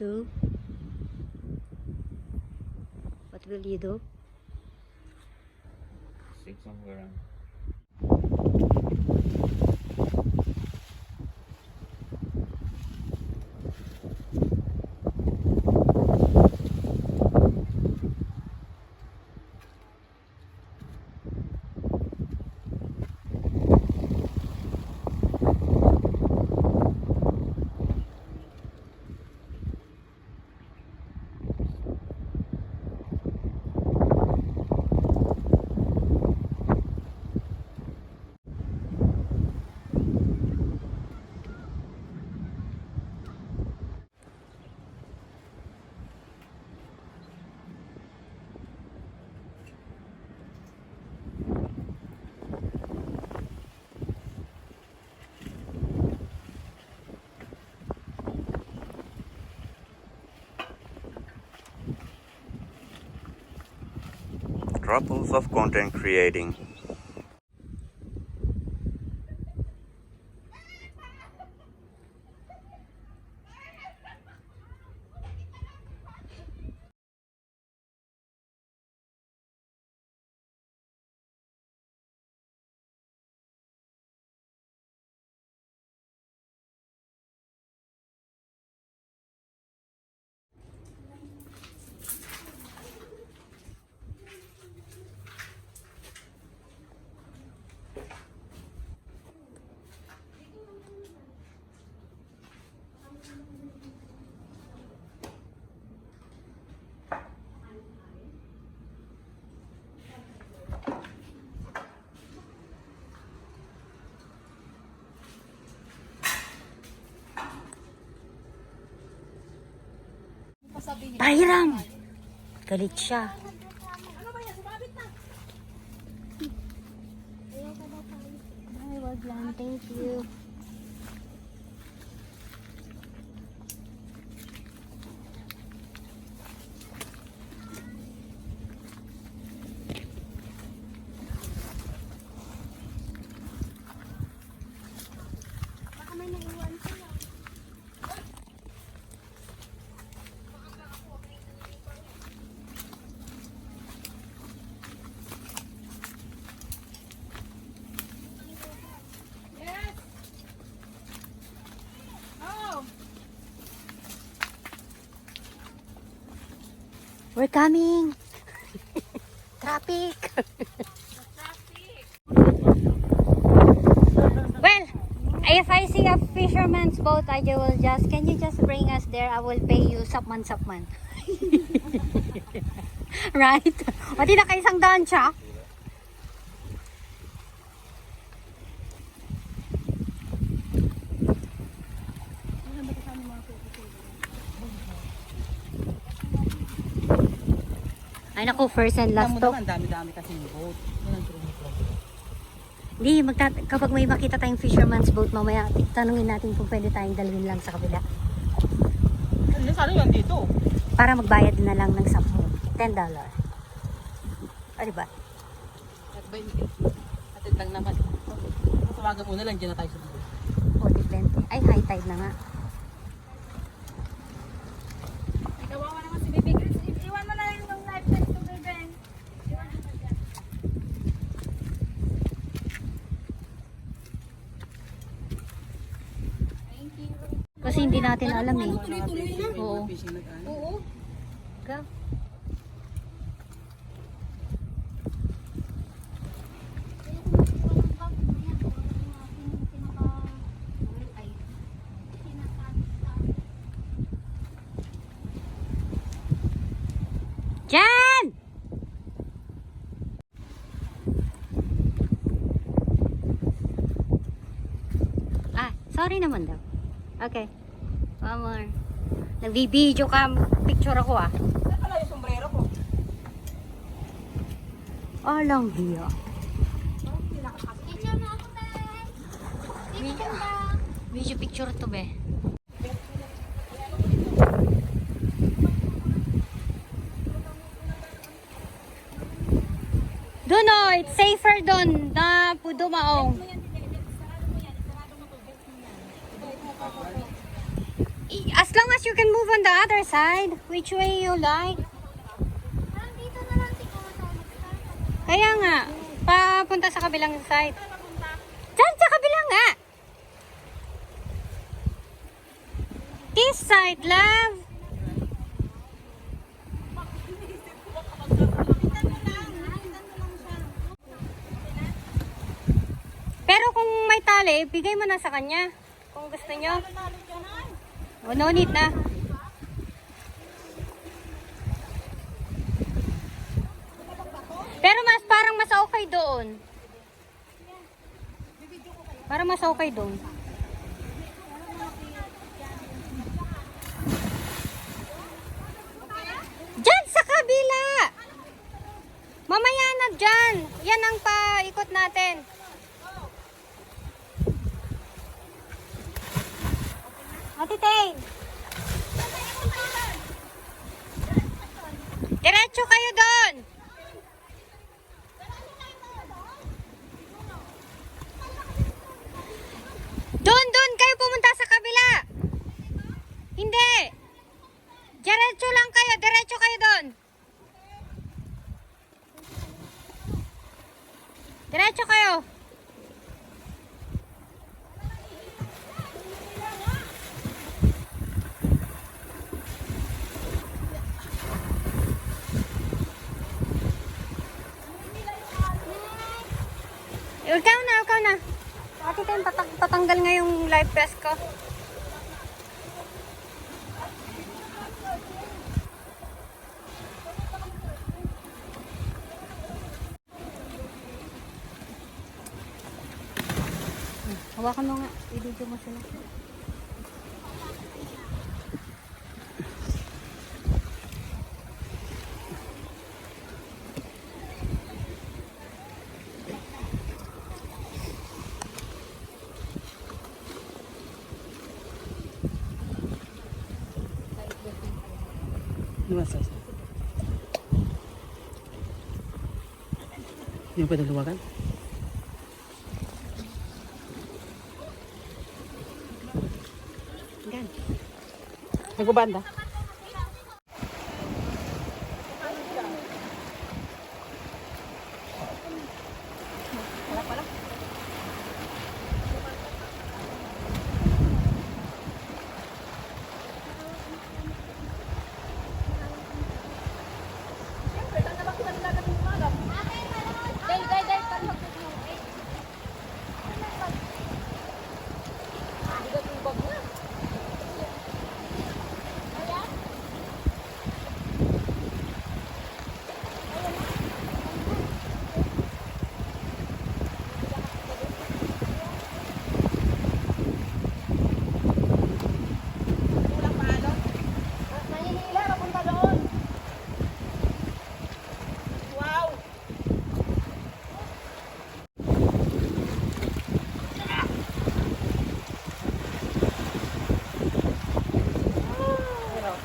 do? What will you do? Sit somewhere. Troubles of content creating. Pahiram! Galit siya. Ay, wag lang. Thank you. Baka may naiwan siya. We're coming. Traffic. Well, if I see a fisherman's boat, I will just, can you just bring us there? I will pay you sapman. Right? Pati na kaisang daan siya. Ay naku, first and last to. Ang dami-dami kasi yung boat. Hindi, kapag may makita tayong fisherman's boat, mamaya tanungin natin kung pwede tayong dalhin lang sa kabila. Ano sana yan dito? Para magbayad na lang ng $10. O, diba? At ba hindi? Atin lang naman. Tawagan muna lang, dyan na tayo sa boat. O, depende. Ay, high tide na nga. Kawawa naman si Bebe. Iwan mo na lang yung life test to Bebe. Iwan mo na dyan. Thank you. Kasi hindi natin alam eh. Tuloy-tuloy na. Oo. Fishing nag-ano. Oo. Go. Jan! Ah, sorry naman daw. Okay. One more. Nagbibideo ka. Picture ako ah. Saan pala yung sombrero ko? Alang hiya. Picture mo ako, guys. Picture ba? Video picture to be. Doon oh, it's safer doon na pudumaong. As long as you can move on the other side, which way you like. Parang dito na lang siguro tayo mag-start. Kaya nga, papunta sa kabilang side. Diyan, sa kabila nga. This side, love. Pero kung may tali, bigay mo na sa kanya. Kung gusto nyo. Oh, no need na. Pero parang mas okay doon. Parang mas okay doon. Diyan sa kabila. Mamaya na dyan. Yan ang paikot natin. Ate Tay. Diretso kayo doon. Doon kayo pumunta sa kabila. Hindi. Diretso lang kayo. Diretso kayo doon. Diretso kayo. Ikaw na. Ate tayo, patanggal nga yung live vest ko. Hawakan mo nga. I-video mo sila. Lumasas. Yung pwede luwagan? Gan. Nagbabanda?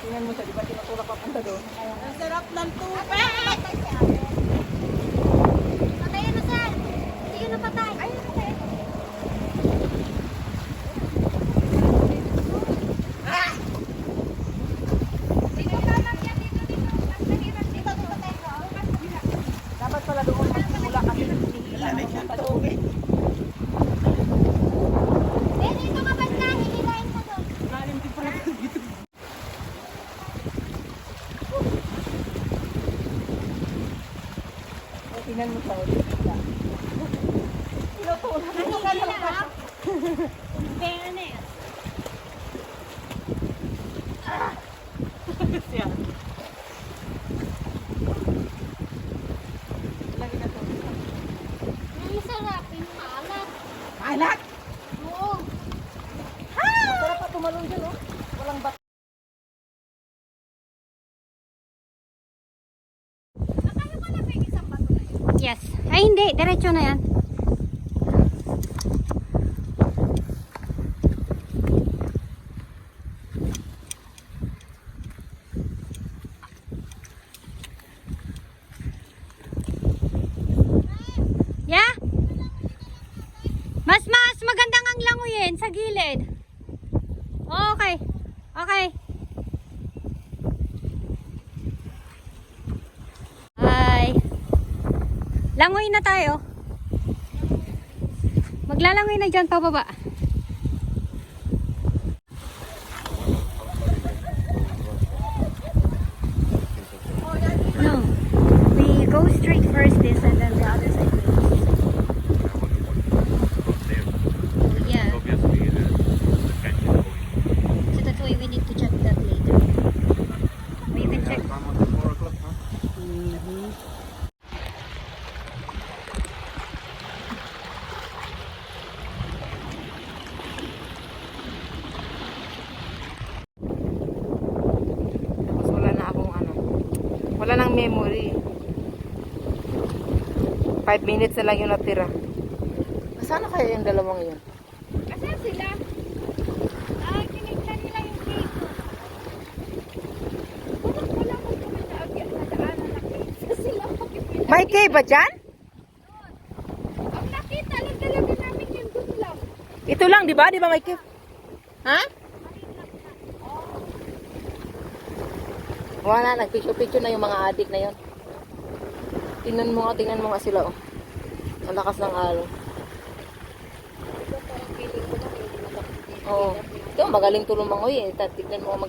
Tingnan mo siya, di ba tinutulak papunta doon? Ang sarap ng tubig! Patayin na, sir. Hindi ka napatay. Ay, napatay. Dito ka lang yan. Dito. Dapat pala doon magsimula kasi nagsisimula siya sa tubig. Dito ka basta. Hinilayin ka doon. Lalim din pala dito. Tingnan mo sa ulit. Tinutulak. Ano ka lang? Pera na yan. Siya. Lagi na to. Ang sarap. Yung maalat. Anak! Oo. Masarap pa tumalon dyan, oh. Walang bat. Akala ko na may isang bato na yun. Yes. Ay, hindi. Diretso na yan. Yeah? Mas magandang ang languyin sa gilid. Okay. Langoy na tayo. Maglalangoy na dyan pababa. No. We go straight first this and then the other side. Yeah. Obviously, the fence is going. So that's why we need to check that later. We can check. Come on, 4 o'clock, huh? Tapos wala na akong ano. Wala nang memory. 5 minutes na lang yung natira. Saan na kaya yung dalawang yun? Kasi sila. Tinignan nila yung cake. Wala ko tumatawag na daanan na cake. Sa sila makikita. May cave ba dyan? Ang nakita lang talaga namin yung doon lang. Ito lang, di ba? Di ba may cave? Ha? Wala, nagpicture-picture na yung mga adik na yun. Tingnan mo nga sila, oh. Ang lakas ng alon. Oo. Ito, magaling to lumangoy, eh. Tignan mo,